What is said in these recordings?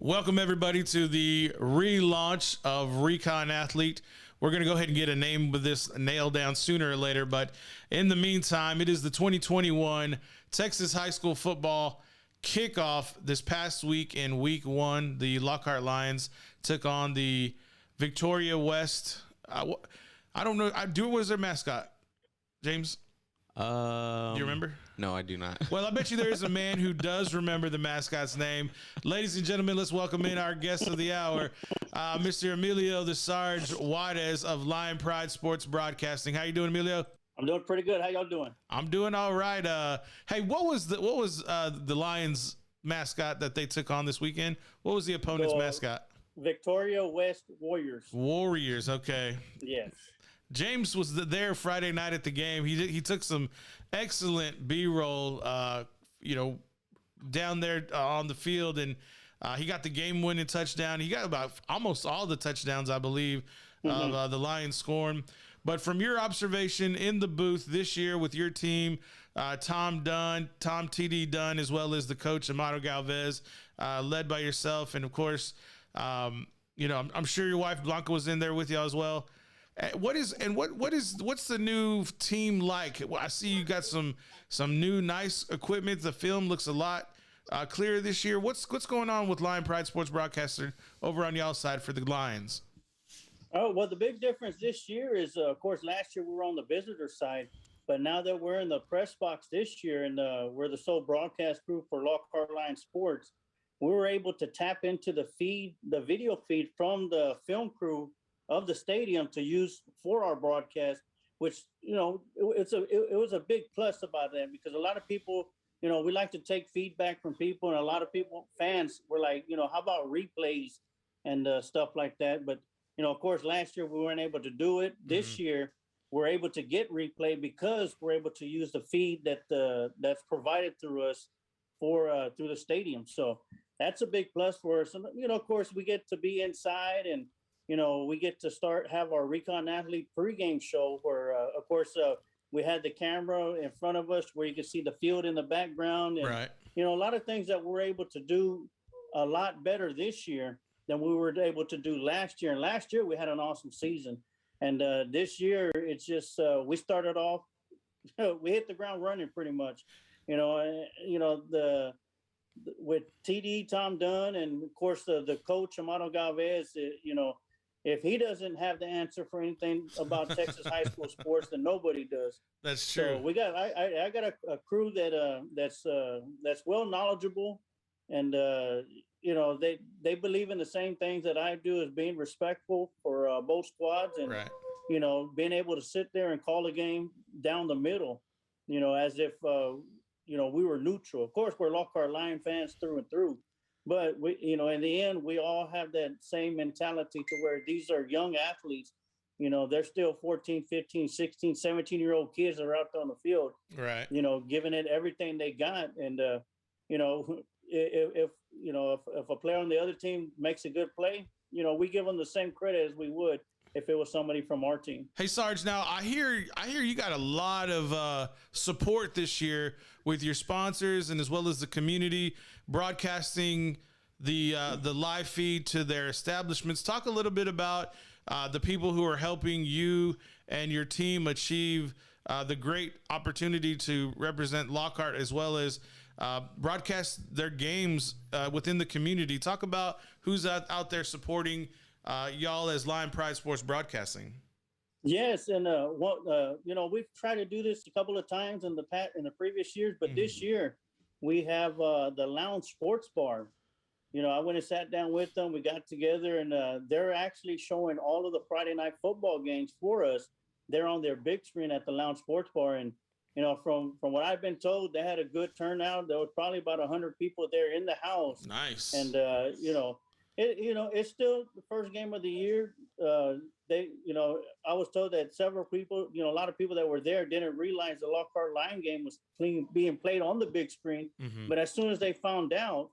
Welcome, everybody, to the relaunch of Recon Athlete. We're going to go ahead and get a name with this nailed down sooner or later, but in the meantime, it is the 2021 Texas high school football kickoff this past week. In week one, the Lockhart Lions took on the Victoria West. I don't know. What was their mascot? James? Do you remember? No, I do not. Well, I bet you there is a man who does remember the mascot's name. Ladies and gentlemen, let's welcome in our guest of the hour, Mr. Emilio, the Sarge Juarez of Lion Pride Sports Broadcasting. How you doing, Emilio? I'm doing pretty good. How y'all doing? I'm doing all right. Hey, what was the Lions mascot that they took on this weekend? What was the opponent's mascot? Victoria West Warriors. Warriors. Okay. Yes. James was there Friday night at the game. He took some excellent B-roll, down there on the field, and he got the game-winning touchdown. He got about almost all the touchdowns, I believe, of the Lions scoring. But from your observation in the booth this year with your team, Tom TD Dunn, as well as the coach Amado Galvez, led by yourself, and of course, I'm sure your wife Blanca was in there with you as well. What's the new team like? Well, I see you got some new nice equipment. The film looks a lot clearer this year. What's going on with Lion Pride Sports Broadcaster over on y'all side for the Lions? Oh, well, the big difference this year is, of course, last year we were on the visitor side, but now that we're in the press box this year and we're the sole broadcast crew for Lockhart Lion Sports, we were able to tap into the video feed from the film crew of the stadium to use for our broadcast, which, it was a big plus about that, because a lot of people, we like to take feedback from people, and a lot of people, fans, were like, how about replays and stuff like that. But, of course, last year we weren't able to do it. This year we're able to get replay because we're able to use the feed that's provided through us through the stadium. So that's a big plus for us. And, of course, we get to be inside, and we get to have our Recon Athlete pregame show where, of course, we had the camera in front of us where you can see the field in the background. And, right. A lot of things that we're able to do a lot better this year than we were able to do last year. And last year we had an awesome season. And this year it's just we started off, we hit the ground running pretty much. With TD, Tom Dunn, and, of course, the coach, Amado Galvez, if he doesn't have the answer for anything about Texas high school sports, then nobody does. That's true. So we got I got a crew that's well knowledgeable, and they believe in the same things that I do, as being respectful for both squads, and right. Being able to sit there and call a game down the middle, as if we were neutral. Of course, we're Lockhart Lion fans through and through. But we, in the end, we all have that same mentality to where these are young athletes. They're still 14, 15, 16, 17-year-old kids that are out there on the field, right? Giving it everything they got. And, if a player on the other team makes a good play, we give them the same credit as we would if it was somebody from our team. Hey, Sarge, now I hear you got a lot of support this year with your sponsors, and as well as the community broadcasting the live feed to their establishments. Talk a little bit about the people who are helping you and your team achieve the great opportunity to represent Lockhart, as well as broadcast their games within the community. Talk about who's out there supporting y'all as Lion Pride Sports Broadcasting. Yes, and we've tried to do this a couple of times in the previous years, but this year we have the Lounge Sports Bar. I went and sat down with them. We got together, and they're actually showing all of the Friday night football games for us. They're on their big screen at the Lounge Sports Bar, and from what I've been told, they had a good turnout. There was probably about 100 people there in the house. Nice, and it's still the first game of the year. I was told that several people, a lot of people that were there didn't realize the Lockhart Lion game was being played on the big screen. But as soon as they found out,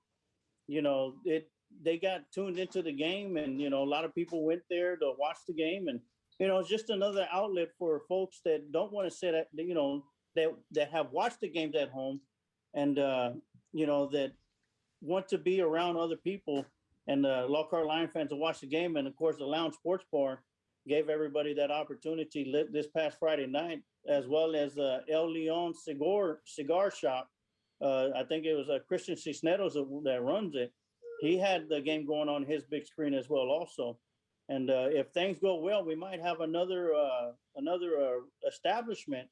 they got tuned into the game, and, a lot of people went there to watch the game. And, it's just another outlet for folks that don't want to sit at, that have watched the games at home, and, that want to be around other people and the Lockhart Lion fans to watch the game. And of course, the Lounge Sports Bar gave everybody that opportunity this past Friday night, as well as El Leon Cigar Shop. I think it was Christian Cisneros that runs it. He had the game going on his big screen as well, also. And if things go well, we might have another establishment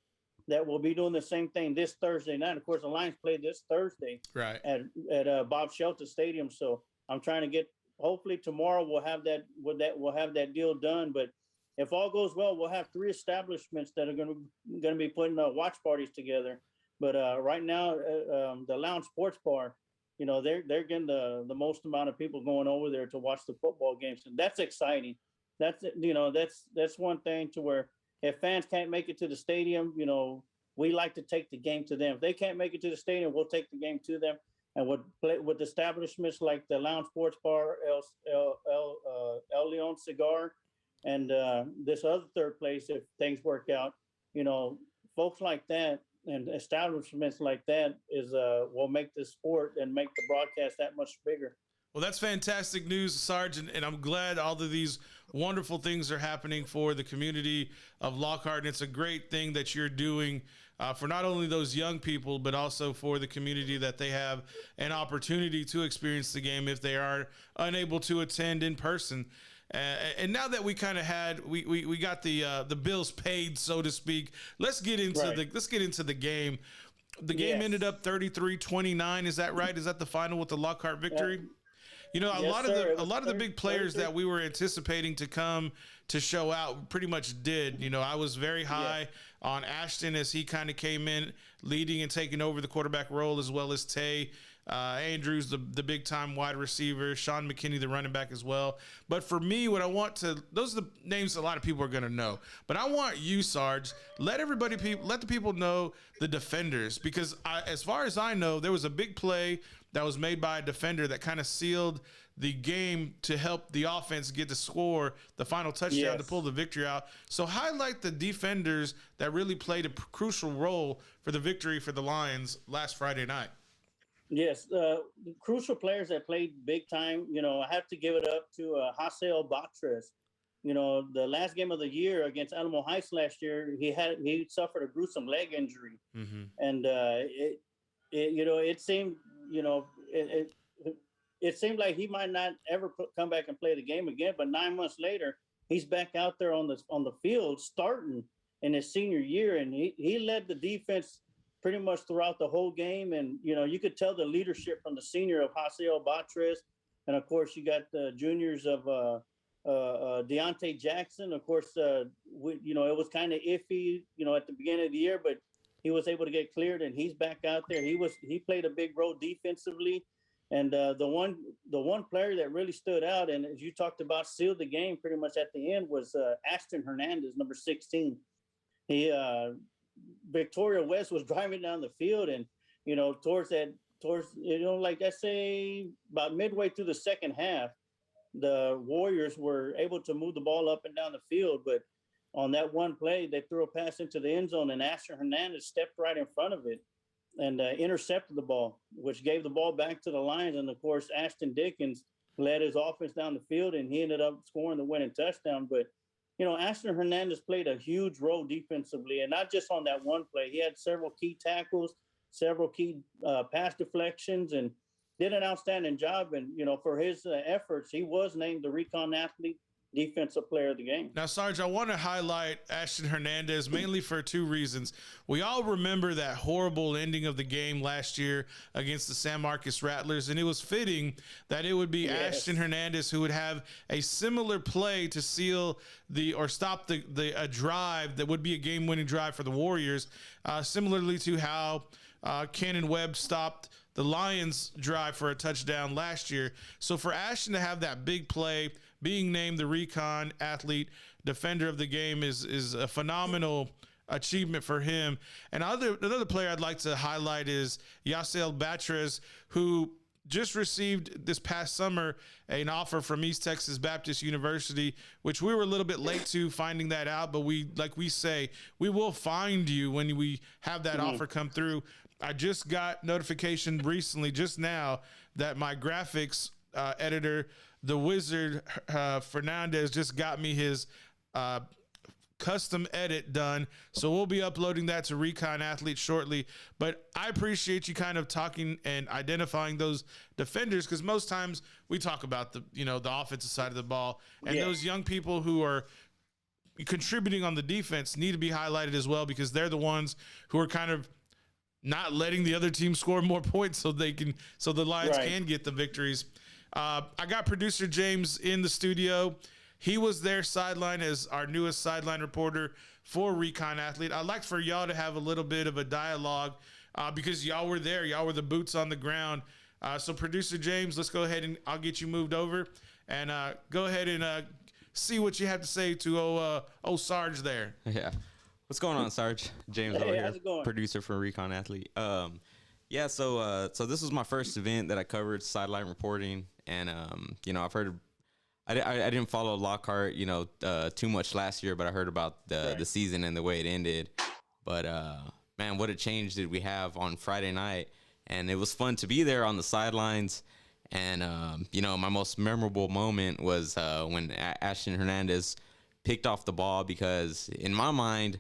that will be doing the same thing this Thursday night. Of course, the Lions play this Thursday right at Bob Shelton Stadium. So I'm trying to get. Hopefully tomorrow we'll have that deal done. But if all goes well, we'll have 3 establishments that are going to be putting watch parties together. But right now, the Lounge Sports Bar, they're getting the most amount of people going over there to watch the football games, and that's exciting. That's one thing to where if fans can't make it to the stadium, we like to take the game to them. If they can't make it to the stadium, we'll take the game to them. And with establishments like the Lounge Sports Bar, El Leon Cigar, and this other third place, if things work out, folks like that and establishments like that will make the sport and make the broadcast that much bigger. Well, that's fantastic news, Sarge, and I'm glad all of these wonderful things are happening for the community of Lockhart, and it's a great thing that you're doing for not only those young people, but also for the community, that they have an opportunity to experience the game if they are unable to attend in person. And now that we kind of we got the bills paid, so to speak, let's get into the game. The game ended up 33-29. Is that right? Is that the final with the Lockhart victory? A lot of the big players that we were anticipating to come to show out pretty much did. I was very high on Ashton as he kind of came in leading and taking over the quarterback role, as well as Tay Andrews, the big time wide receiver, Sean McKinney, the running back as well. But for me, those are the names a lot of people are going to know. But I want you, Sarge, let the people know the defenders, because as far as I know, there was a big play that was made by a defender that kind of sealed the game to help the offense get to score the final touchdown to pull the victory out. So highlight the defenders that really played a crucial role for the victory for the Lions last Friday night. Yes, crucial players that played big time. I have to give it up to Hasel Batres. The last game of the year against Alamo Heights last year, he suffered a gruesome leg injury, and it seemed it seemed like he might not ever come back and play the game again. But 9 months later, he's back out there on the field starting in his senior year, and he led the defense pretty much throughout the whole game. And, you could tell the leadership from the senior of Hasel Batres. And of course you got the juniors of Deontay Jackson. Of course, it was kind of iffy, at the beginning of the year, but he was able to get cleared and he's back out there. He played a big role defensively. And the one player that really stood out, and as you talked about, sealed the game pretty much at the end, was Ashton Hernandez, number 16. Victoria West was driving down the field, and towards let's say about midway through the second half, the Warriors were able to move the ball up and down the field. But on that one play, they threw a pass into the end zone, and Ashton Hernandez stepped right in front of it and intercepted the ball, which gave the ball back to the Lions. And of course, Ashton Dickens led his offense down the field, and he ended up scoring the winning touchdown. But Ashton Hernandez played a huge role defensively, and not just on that one play. He had several key tackles, several key pass deflections, and did an outstanding job. And, for his efforts, he was named the Recon Athlete Defensive Player of the Game. Now, Sarge, I want to highlight Ashton Hernandez mainly for 2 reasons. We all remember that horrible ending of the game last year against the San Marcos Rattlers, and it was fitting that it would be Ashton Hernandez who would have a similar play to seal stop a drive that would be a game-winning drive for the Warriors, similarly to how Cannon Webb stopped the Lions' drive for a touchdown last year. So for Ashton to have that big play, being named the Recon Athlete Defender of the Game is a phenomenal achievement for him. And another player I'd like to highlight is Yasel Batres, who just received this past summer an offer from East Texas Baptist University, which we were a little bit late to finding that out, but we will find you when we have that offer come through. I just got notification recently, just now, that my graphics editor, the Wizard Fernandez, just got me his custom edit done, so we'll be uploading that to Recon Athlete shortly. But I appreciate you kind of talking and identifying those defenders, because most times we talk about the offensive side of the ball, and those young people who are contributing on the defense need to be highlighted as well, because they're the ones who are kind of not letting the other team score more points so the Lions can get the victories. I got producer James in the studio. He was there sideline as our newest sideline reporter for Recon Athlete. I'd like for y'all to have a little bit of a dialogue because y'all were there. Y'all were the boots on the ground. So producer James, let's go ahead and I'll get you moved over and go ahead and see what you have to say to Sarge there. Yeah. What's going on, Sarge? James over here, producer for Recon Athlete. So this was my first event that I covered, sideline reporting, and I've heard. I didn't follow Lockhart, too much last year, but I heard about the season and the way it ended. But man, what a change did we have on Friday night, and it was fun to be there on the sidelines. And my most memorable moment was when Ashton Hernandez picked off the ball, because in my mind,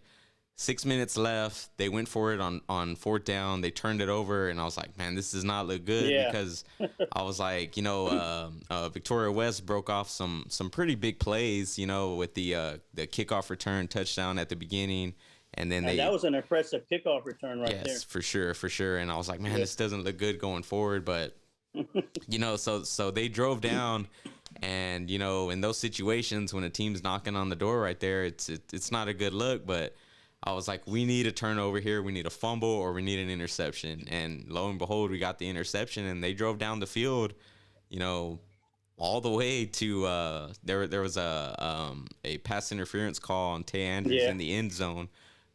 6 minutes left, they went for it on fourth down. They turned it over, and I was like, man, this does not look good, because I was like, Victoria West broke off some pretty big plays, with the kickoff return touchdown at the beginning. And then that was an impressive kickoff return there. Yes, for sure. And I was like, man, this doesn't look good going forward. But, so they drove down. And, in those situations when a team's knocking on the door right there, it's not a good look. But I was like, we need a turnover here. We need a fumble or we need an interception. And lo and behold, we got the interception, and they drove down the field, all the way to there was a pass interference call on Tay Andrews in the end zone,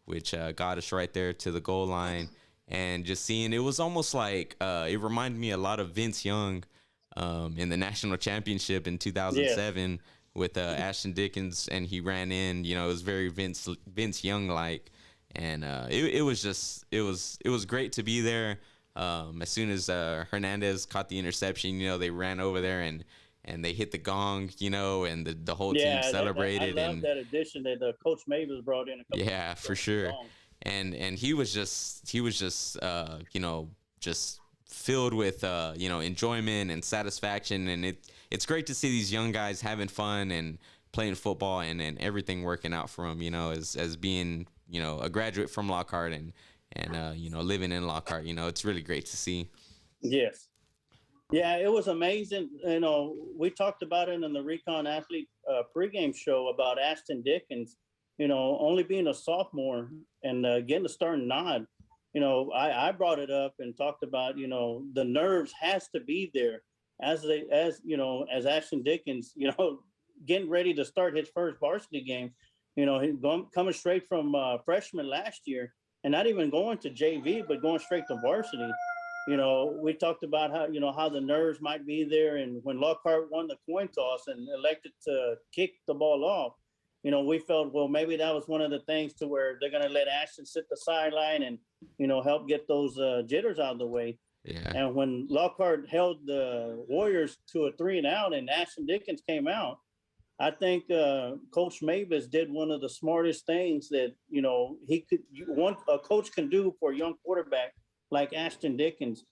which got us right there to the goal line. And just seeing, it was almost like it reminded me a lot of Vince Young in the national championship in 2007 with Ashton Dickens, and he ran in. It was very Vince Young like, and it was great to be there. As soon as Hernandez caught the interception, they ran over there and they hit the gong, and the whole team celebrated. I love that addition that Coach Mavis brought in. For sure. And he was just just filled with enjoyment and satisfaction, and it's great to see these young guys having fun and playing football and everything working out for them, as being a graduate from Lockhart and living in Lockhart. It's really great to see. Yes. Yeah, it was amazing. We talked about it in the Recon Athlete pregame show about Ashton Dickens, only being a sophomore and getting a starting nod. I brought it up and talked about, the nerves has to be there as Ashton Dickens, getting ready to start his first varsity game, coming straight from freshman last year and not even going to JV, but going straight to varsity. We talked about how the nerves might be there. And when Lockhart won the coin toss and elected to kick the ball off, we felt, well, maybe that was one of the things to where they're going to let Ashton sit the sideline and, help get those jitters out of the way. Yeah. And when Lockhart held the Warriors to a 3-and-out and Ashton Dickens came out, I think Coach Mavis did one of the smartest things that, a coach can do for a young quarterback like Ashton Dickens.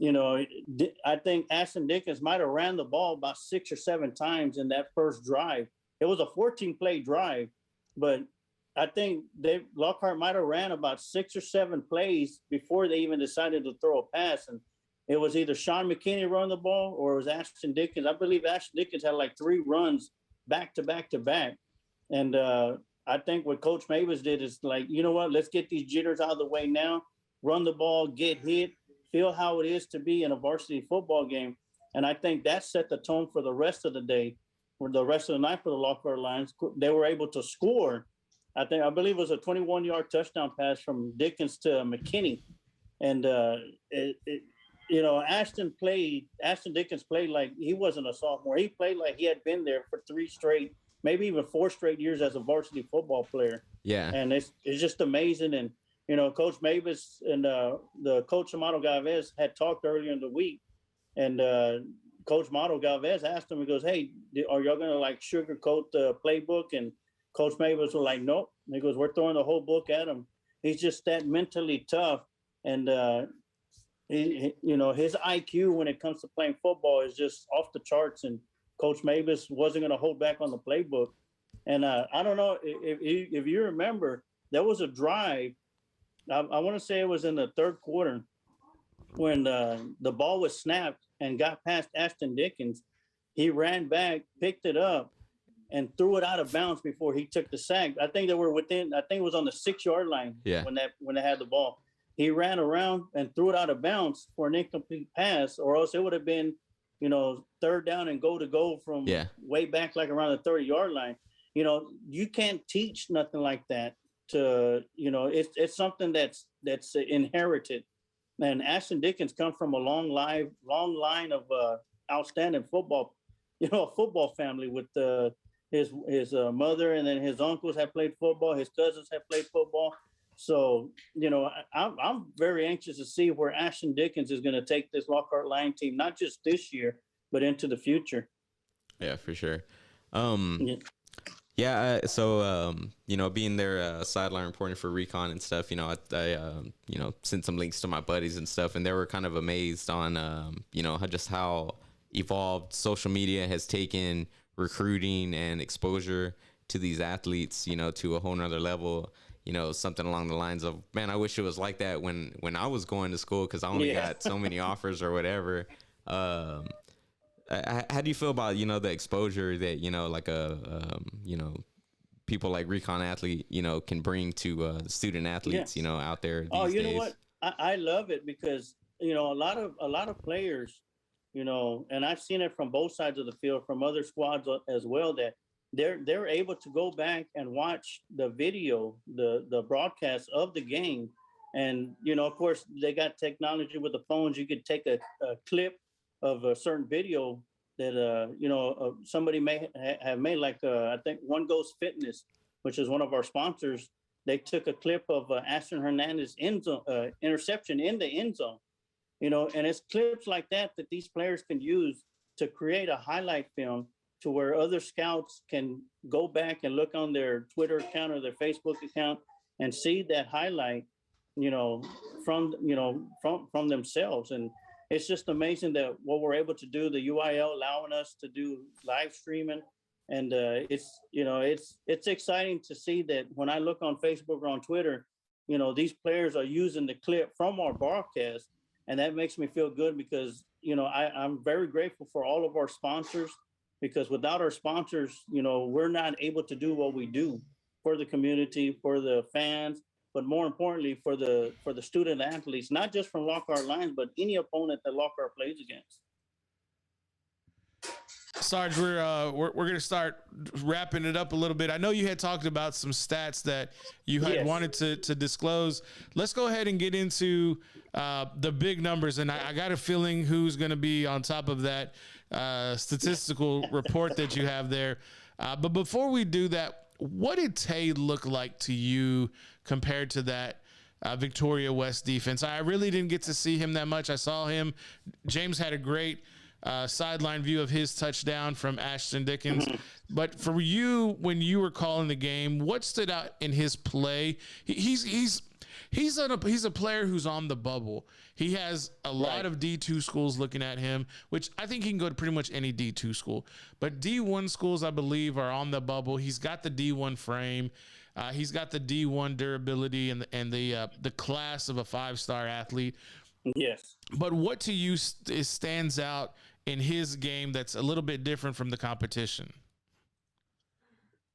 I think Ashton Dickens might have ran the ball about 6 or 7 times in that first drive. It was a 14-play drive, but I think Lockhart might have ran about 6 or 7 plays before they even decided to throw a pass. And it was either Sean McKinney running the ball or it was Ashton Dickens. I believe Ashton Dickens had like 3 runs back to back to back. And I think what Coach Mavis did is like, you know what, let's get these jitters out of the way now, run the ball, get hit, feel how it is to be in a varsity football game. And I think that set the tone for the rest of the day, for the rest of the night for the Lockhart Lions. They were able to score. I believe it was a 21-yard touchdown pass from Dickens to McKinney. And, Ashton Dickens played like he wasn't a sophomore. He played like he had been there for 3 straight, maybe even 4 straight years as a varsity football player. Yeah. And it's just amazing. And, Coach Mavis and the coach Amado Galvez had talked earlier in the week. And Coach Mato Galvez asked him, he goes, hey, are y'all going to like sugarcoat the playbook? And Coach Mavis was like, nope. And he goes, we're throwing the whole book at him. He's just that mentally tough. And, his IQ when it comes to playing football is just off the charts. And Coach Mavis wasn't going to hold back on the playbook. And I don't know if you remember, there was a drive. I want to say it was in the third quarter when the ball was snapped and got past Ashton Dickens. He ran back, picked it up, and threw it out of bounds before he took the sack. I think they were within. I think it was on the 6-yard line. Yeah. When they had the ball, he ran around and threw it out of bounds for an incomplete pass, or else it would have been, third down and go from way back, like around the 30-yard line. You can't teach nothing like that. It's something that's inherited. And Ashton Dickens come from a long line of outstanding football, football family with his mother, and then his uncles have played football, his cousins have played football. So, I'm very anxious to see where Ashton Dickens is going to take this Lockhart Lion team, not just this year, but into the future. Yeah, for sure. So being there, sideline reporting for Recon and stuff, I sent some links to my buddies and stuff, and they were kind of amazed on, how evolved social media has taken recruiting and exposure to these athletes, to a whole nother level. Something along the lines of, man, I wish it was like that when I was going to school, because I only got so many offers or whatever. How do you feel about, the exposure that, people like Recon athlete, can bring to student athletes, out there these days? Know what? I love it because, a lot of players, and I've seen it from both sides of the field, from other squads as well, that they're able to go back and watch the video, the broadcast of the game. And, of course, they got technology with the phones. You could take a clip of a certain video that, somebody may have made, like, I think One Goes Fitness, which is one of our sponsors. They took a clip of Ashton Hernandez interception in the end zone, and it's clips like that these players can use to create a highlight film to where other scouts can go back and look on their Twitter account or their Facebook account and see that highlight, from themselves. And it's just amazing that what we're able to do, the UIL allowing us to do live streaming. And it's exciting to see that when I look on Facebook or on Twitter, these players are using the clip from our broadcast. And that makes me feel good because, I'm very grateful for all of our sponsors, because without our sponsors, we're not able to do what we do for the community, for the fans, but more importantly for the student athletes, not just from Lockhart Lions, but any opponent that Lockhart plays against. Sarge, we're going to start wrapping it up a little bit. I know you had talked about some stats that you had wanted to disclose. Let's go ahead and get into the big numbers, and I got a feeling who's going to be on top of that statistical report that you have there. But before we do that, what did Tay look like to you compared to that Victoria West defense? I really didn't get to see him that much. I saw him. James had a great sideline view of his touchdown from Ashton Dickens. But for you, when you were calling the game, what stood out in his play? He's a player who's on the bubble. He has a lot of D2 schools looking at him, which I think he can go to pretty much any D2 school. But D1 schools, I believe, are on the bubble. He's got the D1 frame. He's got the D1 durability and the class of a 5-star athlete. Yes. But what to you stands out in his game that's a little bit different from the competition?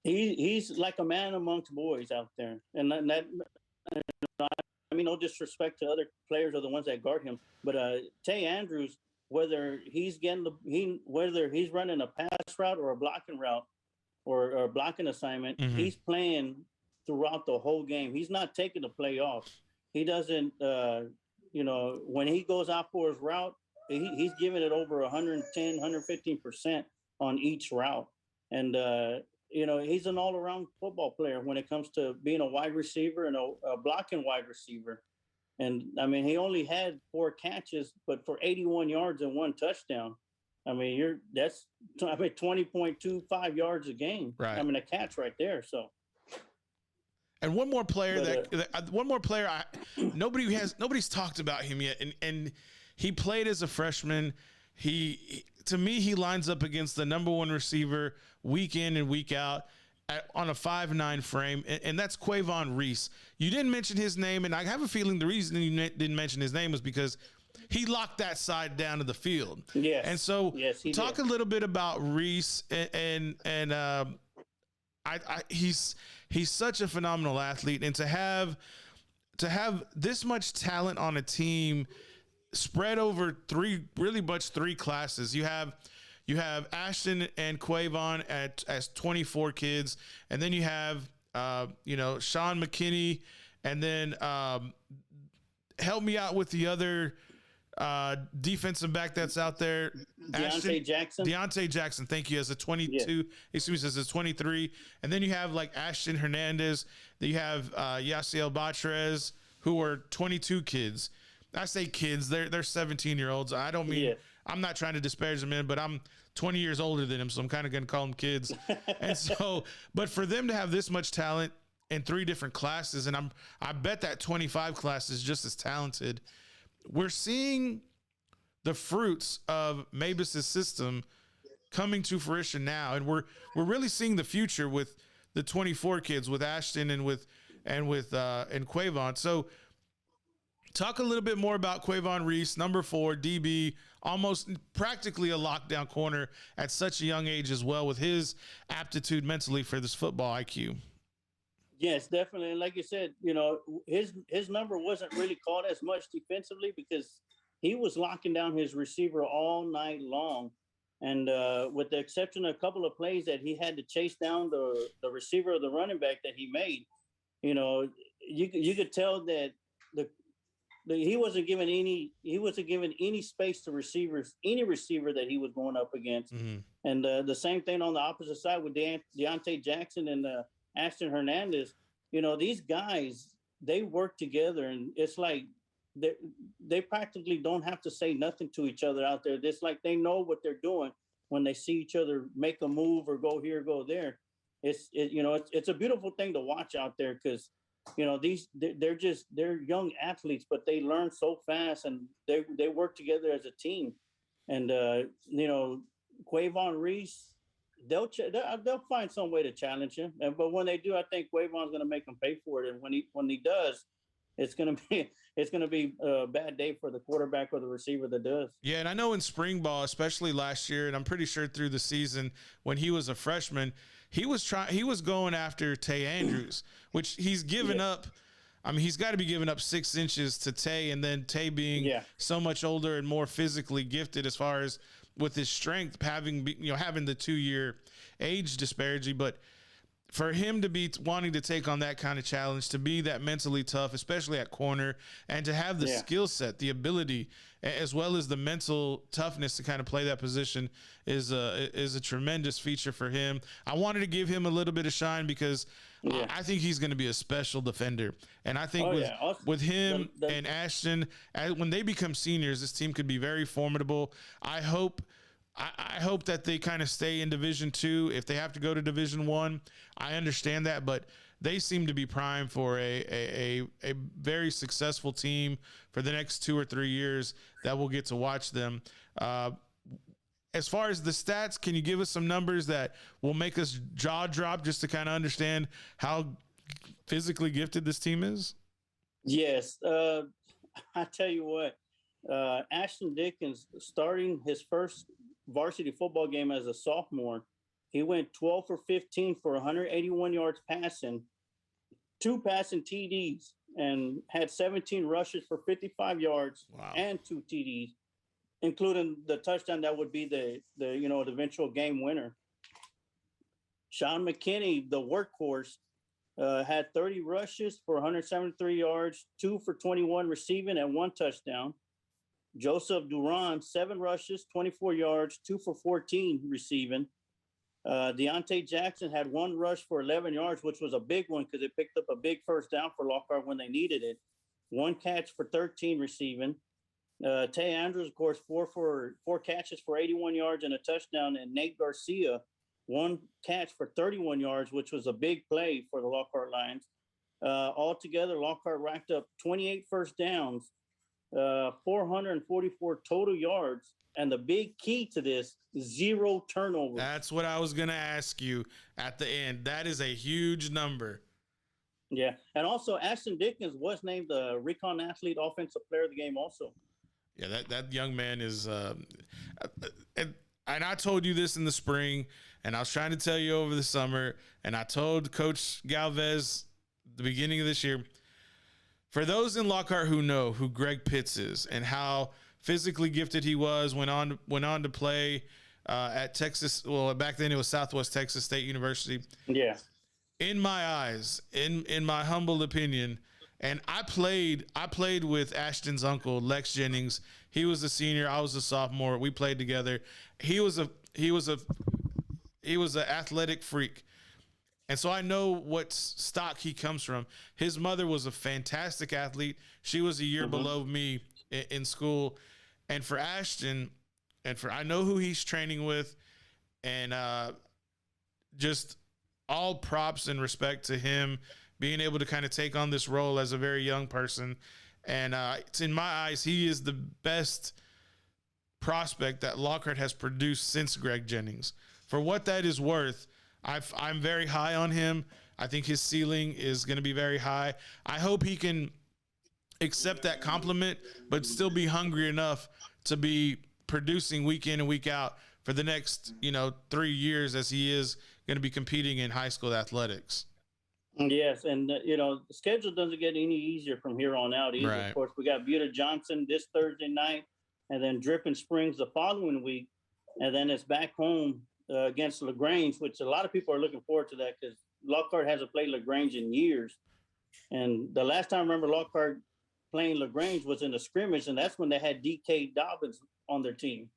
He's like a man amongst boys out there. And that I mean, no disrespect to other players or the ones that guard him, but Tay Andrews, whether he's running a pass route or a blocking route or a blocking assignment, he's playing throughout the whole game. He's not taking the play off. He doesn't, when he goes out for his route, he's giving it over 110, 115% on each route. And, he's an all-around football player when it comes to being a wide receiver and a blocking wide receiver. And, I mean, he only had 4 catches, but for 81 yards and 1 touchdown. I mean, that's 20.25 yards a game. Right. I mean, a catch right there. So. And one more player nobody's talked about him yet, and he played as a freshman. To me, he lines up against the number one receiver week in and week out on a 5'9" frame, and that's Quavon Reese. You didn't mention his name, and I have a feeling the reason you didn't mention his name was because he locked that side down to the field. Yes. And so talk did. a little bit about Reese and he's such a phenomenal athlete, and to have this much talent on a team spread over three classes. You have Ashton and Quavon as 24 kids, and then you have Sean McKinney, and then help me out with the other defensive back that's out there. Deontay Jackson. Thank you. As a 22, as a 23. And then you have like Ashton Hernandez. Then you have Yasiel Batres, who are 22 kids. I say kids, they're 17-year-olds. I don't mean, I'm not trying to disparage them, but I'm 20 years older than them, so I'm kind of going to call them kids. And so, but for them to have this much talent in three different classes, and I bet that 25 class is just as talented. We're seeing the fruits of Mavis's system coming to fruition now, and we're really seeing the future with the 24 kids, with Ashton and Quavon. So, talk a little bit more about Quavon Reese, number 4 DB, almost practically a lockdown corner at such a young age as well, with his aptitude mentally for this football IQ. Yes, definitely. And like you said, his number wasn't really called as much defensively because he was locking down his receiver all night long. And with the exception of a couple of plays that he had to chase down the receiver or the running back that he made, you could tell that he wasn't given any space to any receiver that he was going up against. Mm-hmm. And the same thing on the opposite side with Deontay Jackson and Ashton Hernandez. These guys, they work together, and it's like they practically don't have to say nothing to each other out there. It's like they know what they're doing when they see each other make a move or go here, go there. It's a beautiful thing to watch out there because they're young athletes, but they learn so fast and they work together as a team. And Quavon Reese, they'll find some way to challenge him. But when they do, I think Quavon's going to make them pay for it. And when he does, it's going to be a bad day for the quarterback or the receiver that does. Yeah, and I know in spring ball, especially last year, and I'm pretty sure through the season when he was a freshman, he was going after Tay Andrews, which he's given up. I mean, he's got to be giving up 6 inches to Tay, and then Tay being so much older and more physically gifted as far as with his strength, having the 2-year age disparity. But for him to be wanting to take on that kind of challenge, to be that mentally tough, especially at corner, and to have the skill set, the ability, as well as the mental toughness to kind of play that position is a tremendous feature for him. I wanted to give him a little bit of shine because I think he's going to be a special defender. And I think with him and Ashton, when they become seniors, this team could be very formidable. I hope that they kind of stay in Division II. If they have to go to Division I, I understand that, but they seem to be primed for a very successful team for the next 2 or 3 years that we'll get to watch them. As far as the stats, can you give us some numbers that will make us jaw drop just to kind of understand how physically gifted this team is? Yes. I tell you what, Ashton Dickens, starting his first varsity football game as a sophomore, he went 12 for 15 for 181 yards passing, 2 passing TDs, and had 17 rushes for 55 yards and 2 TDs, including the touchdown that would be the eventual game winner. Sean McKinney, the workhorse, had 30 rushes for 173 yards, 2 for 21 receiving, and 1 touchdown. Joseph Duran, 7 rushes, 24 yards, 2 for 14 receiving. Deontay Jackson had 1 rush for 11 yards, which was a big one because it picked up a big first down for Lockhart when they needed it. 1 catch for 13 receiving. Tay Andrews, of course, four catches for 81 yards and a touchdown, and Nate Garcia, one catch for 31 yards, which was a big play for the Lockhart Lions. Altogether, Lockhart racked up 28 first downs, 444 total yards, and the big key to this, 0 turnovers. That's what I was going to ask you at the end. That is a huge number. Yeah, and also Ashton Dickens was named the Recon Athlete Offensive Player of the Game also. Yeah, that young man is and I told you this in the spring, and I was trying to tell you over the summer, and I told Coach Galvez the beginning of this year. For those in Lockhart who know who Greg Pitts is and how physically gifted he was, went on to play at Texas. Well, back then it was Southwest Texas State University. Yeah. In my eyes, in my humble opinion, and I played with Ashton's uncle, Lex Jennings. He was a senior, I was a sophomore. We played together. He was an athletic freak. And so I know what stock he comes from. His mother was a fantastic athlete. She was a year below me in school. And for Ashton, I know who he's training with, and just all props and respect to him being able to kind of take on this role as a very young person. And it's in my eyes, he is the best prospect that Lockhart has produced since Greg Jennings. For what that is worth, I'm very high on him. I think his ceiling is going to be very high. I hope he can accept that compliment, but still be hungry enough to be producing week in and week out for the next, 3 years, as he is going to be competing in high school athletics. Yes, and the schedule doesn't get any easier from here on out either. Right. Of course, we got Buda Johnson this Thursday night, and then Dripping Springs the following week, and then it's back home against LaGrange, which a lot of people are looking forward to that because Lockhart hasn't played LaGrange in years. And the last time I remember Lockhart playing LaGrange was in a scrimmage, and that's when they had D.K. Dobbins on their team.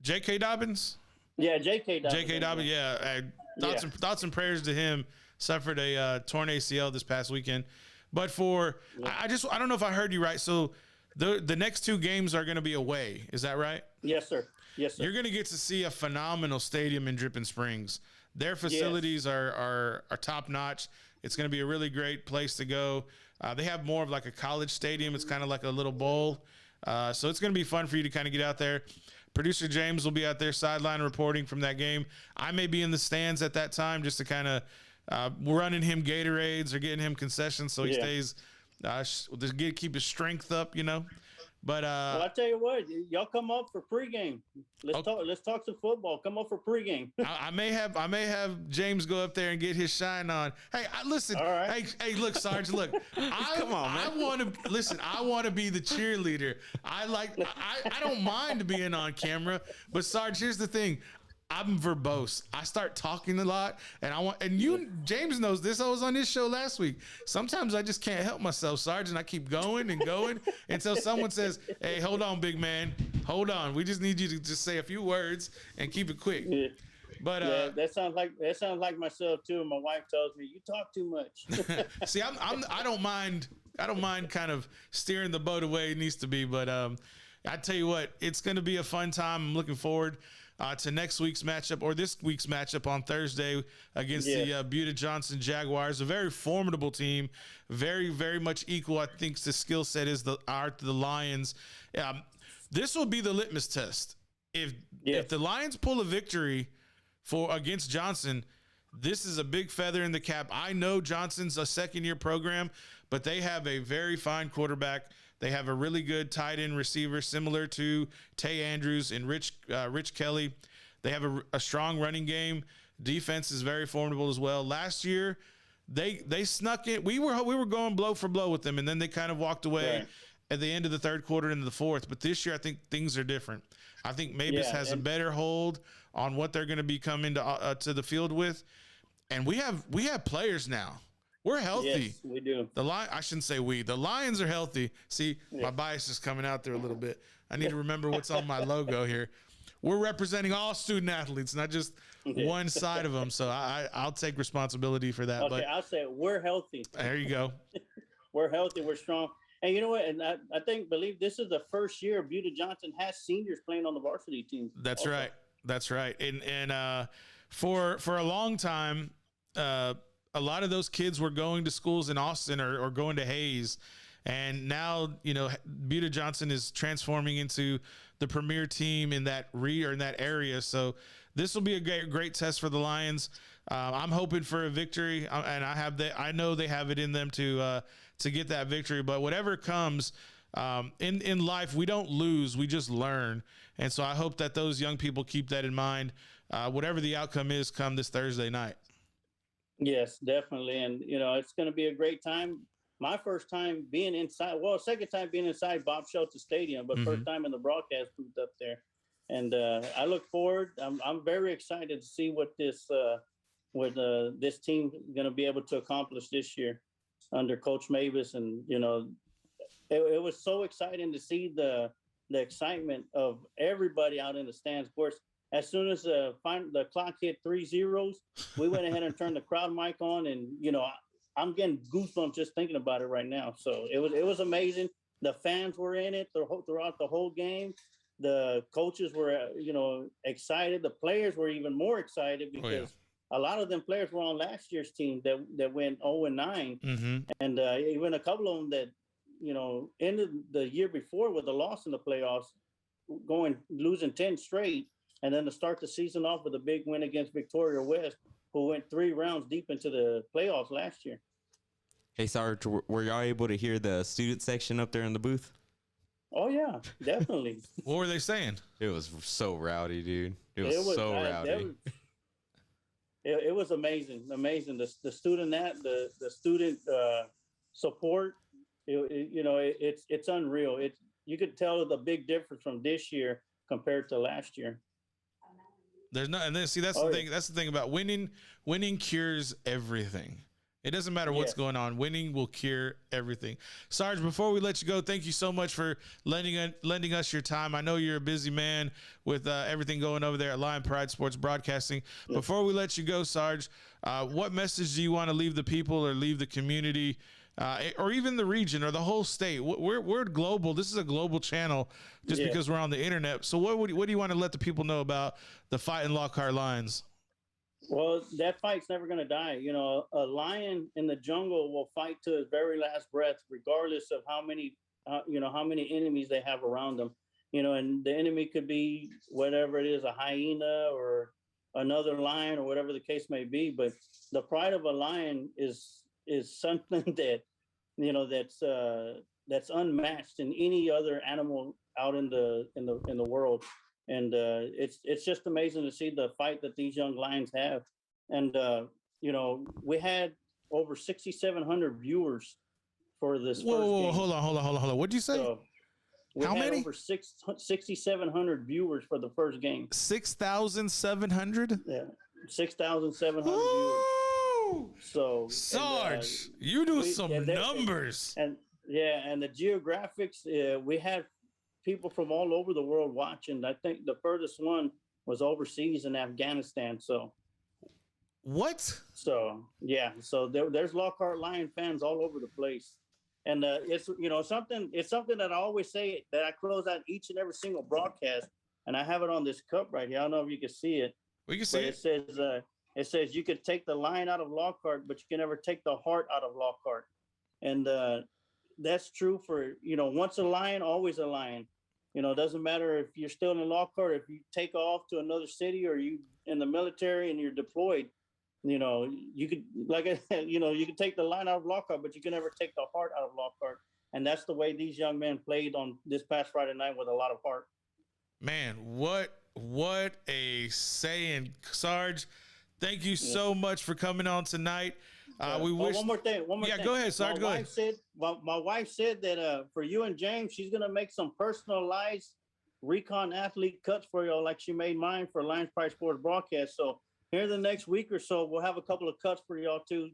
J.K. Dobbins? Yeah, J.K. Dobbins. J.K. Dobbins, yeah. Thoughts and prayers to him. Suffered a torn ACL this past weekend. But I don't know if I heard you right. So the next 2 games are going to be away. Is that right? Yes, sir. Yes, sir. You're going to get to see a phenomenal stadium in Dripping Springs. Their facilities are top notch. It's going to be a really great place to go. They have more of like a college stadium. It's kind of like a little bowl. So it's going to be fun for you to kind of get out there. Producer James will be out there sideline reporting from that game. I may be in the stands at that time just to kind of running him Gatorades or getting him concessions so he stays keep his strength up, But well, I tell you what, y'all come up for pregame. Let's talk some football. Come up for pregame. I may have James go up there and get his shine on. Hey, listen. All right. Hey, look, Sarge. Look, come on, man. I want to be the cheerleader. I don't mind being on camera, but Sarge, here's the thing. I'm verbose. I start talking a lot, and James knows this. I was on his show last week. Sometimes I just can't help myself, Sarge, and I keep going and going until someone says, "Hey, hold on, big man. Hold on. We just need you to just say a few words and keep it quick." Yeah. But that sounds like myself too. My wife tells me you talk too much. See, I don't mind kind of steering the boat away it needs to be, but I tell you what, it's going to be a fun time. I'm looking forward to next week's matchup, or this week's matchup on Thursday against the Buda Johnson Jaguars, a very formidable team, very, very much equal, I think, to skill set is the Lions. This will be the litmus test. If the Lions pull a victory against Johnson, this is a big feather in the cap. I know Johnson's a second-year program, but they have a very fine quarterback. They have a really good tight end receiver, similar to Tay Andrews and Rich Kelly. They have a strong running game. Defense is very formidable as well. Last year, they snuck in. We were going blow for blow with them, and then they kind of walked away at the end of the third quarter into the fourth. But this year, I think things are different. I think Mavis has a better hold on what they're going to be coming to the field with, and we have players now. We're healthy. Yes, we do. I shouldn't say we. The Lions are healthy. See, my bias is coming out there a little bit. I need to remember what's on my logo here. We're representing all student athletes, not just one side of them. So I'll take responsibility for that. Okay, but I'll say we're healthy. there you go. We're healthy. We're strong. And you know what? And I believe this is the first year Buda Johnson has seniors playing on the varsity team. That's also. right. That's right. And for a long time, a lot of those kids were going to schools in Austin or going to Hayes. And now, Buda Johnson is transforming into the premier team in that in that area. So this will be a great test for the Lions. I'm hoping for a victory, and I know they have it in them to get that victory. But whatever comes in life, we don't lose, we just learn. And so I hope that those young people keep that in mind, whatever the outcome is come this Thursday night. Yes, definitely. And, it's going to be a great time. My first time being inside, second time being inside Bob Shelton Stadium, but first time in the broadcast booth up there. And I look forward. I'm very excited to see what this team is going to be able to accomplish this year under Coach Mavis. And, it was so exciting to see the excitement of everybody out in the stands. Of course, as soon as the clock hit 3 zeros, we went ahead and turned the crowd mic on, and I'm getting goosebumps just thinking about it right now. So it was amazing. The fans were in it throughout the whole game. The coaches were excited. The players were even more excited because a lot of them players were on last year's team that went 0-9, and even a couple of them that ended the year before with a loss in the playoffs, losing 10 straight. And then to start the season off with a big win against Victoria West, who went 3 rounds deep into the playoffs last year. Hey, Sarge, were y'all able to hear the student section up there in the booth? Oh, yeah, definitely. What were they saying? It was so rowdy, dude. It was so rowdy. It was amazing. The student the student support, it's unreal. You could tell the big difference from this year compared to last year. There's not, and then see that's the thing. That's the thing about winning. Winning cures everything. It doesn't matter what's going on. Winning will cure everything. Sarge, before we let you go, thank you so much for lending us your time. I know you're a busy man with everything going over there at Lion Pride Sports Broadcasting. Yes. Before we let you go, Sarge, what message do you want to leave the people or leave the community, or even the region or the whole state? We're global. This is a global channel just because we're on the internet. So what do you want to let the people know about the fight in Lockhart Lions? Well, that fight's never going to die. A lion in the jungle will fight to his very last breath, regardless of how many enemies they have around them. And the enemy could be whatever it is, a hyena or another lion or whatever the case may be. But the pride of a lion is something that, that's unmatched in any other animal out in the world. And it's just amazing to see the fight that these young lions have. And, we had over 6,700 viewers for this first game. Hold on. What did you say? So how many? Over 6,700 viewers for the first game. 6,700? Yeah, 6,700 viewers. So Sarge, you do some numbers. And the geographics, we had people from all over the world watching. I think the furthest one was overseas in Afghanistan. So what? So there's Lockhart Lion fans all over the place. And it's something that I always say, that I close out each and every single broadcast, and I have it on this cup right here. I don't know if you can see it. We can see it. It says you could take the lion out of Lockhart, but you can never take the heart out of Lockhart. And that's true for, once a lion, always a lion. It doesn't matter if you're still in Lockhart, if you take off to another city or you in the military and you're deployed, you could, like I said, you can take the lion out of Lockhart, but you can never take the heart out of Lockhart. And that's the way these young men played on this past Friday night, with a lot of heart. Man, what a saying, Sarge. Thank you so much for coming on tonight. We wish. One more thing. Yeah, go ahead, Sarge. Go ahead. My wife said that for you and James, she's gonna make some personalized Recon athlete cuts for y'all, like she made mine for Lions Pride Sports Broadcast. So here in the next week or so, we'll have a couple of cuts for y'all too.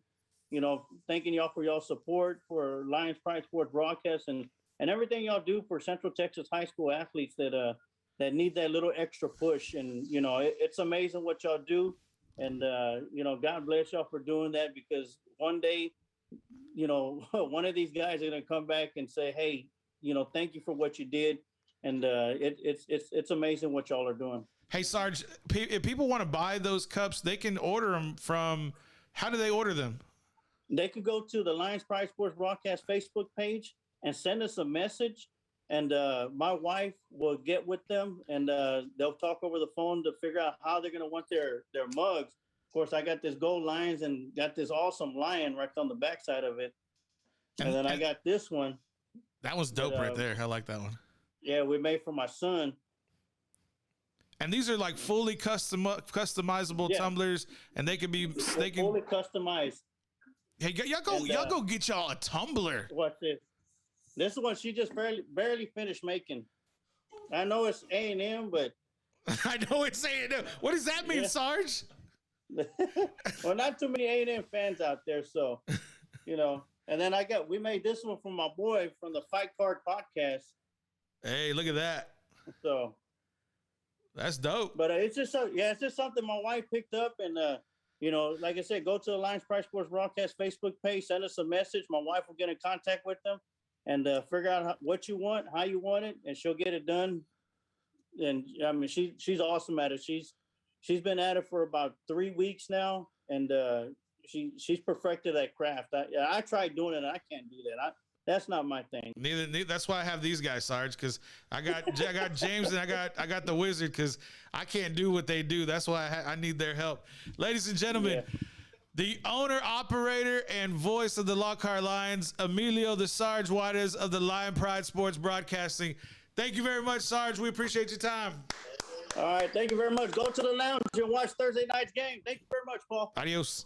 Thanking y'all for y'all support for Lions Pride Sports Broadcast and everything y'all do for Central Texas high school athletes that need that little extra push. And it's amazing what y'all do. And, God bless y'all for doing that, because one day, one of these guys are going to come back and say, hey, thank you for what you did. And it's amazing what y'all are doing. Hey, Sarge, if people want to buy those cups, they can order them from, how do they order them? They could go to the Lions Pride Sports Broadcast Facebook page and send us a message. And my wife will get with them, and they'll talk over the phone to figure out how they're going to want their mugs. Of course, I got this gold Lions and got this awesome lion right on the backside of it. And then I got this one. That was dope right there. I like that one. Yeah, we made for my son. And these are like fully customizable tumblers, and they can fully customized. Hey, y'all go get y'all a tumbler. What's this? This one she just barely finished making. I know it's A&M, but I know it's A&M. What does that mean, Sarge? Well, not too many A&M fans out there, so And then we made this one from my boy from the Fight Card podcast. Hey, look at that. So that's dope. But it's just something my wife picked up, and like I said, go to the Lions Pride Sports Broadcast Facebook page, send us a message. My wife will get in contact with them and figure out what you want, how you want it, and she'll get it done. And I mean, she's awesome at it. She's been at it for about 3 weeks now, and she's perfected that craft. I tried doing it, and I can't do that. That's not my thing. Neither. That's why I have these guys, Sarge, because I got James and I got the Wizard, because I can't do what they do. That's why I need their help. Ladies and gentlemen, the owner, operator, and voice of the Lockhart Lions, Emilio the Sarge Juarez of the Lion Pride Sports Broadcasting. Thank you very much, Sarge. We appreciate your time. All right. Thank you very much. Go to the lounge and watch Thursday night's game. Thank you very much, Paul. Adios.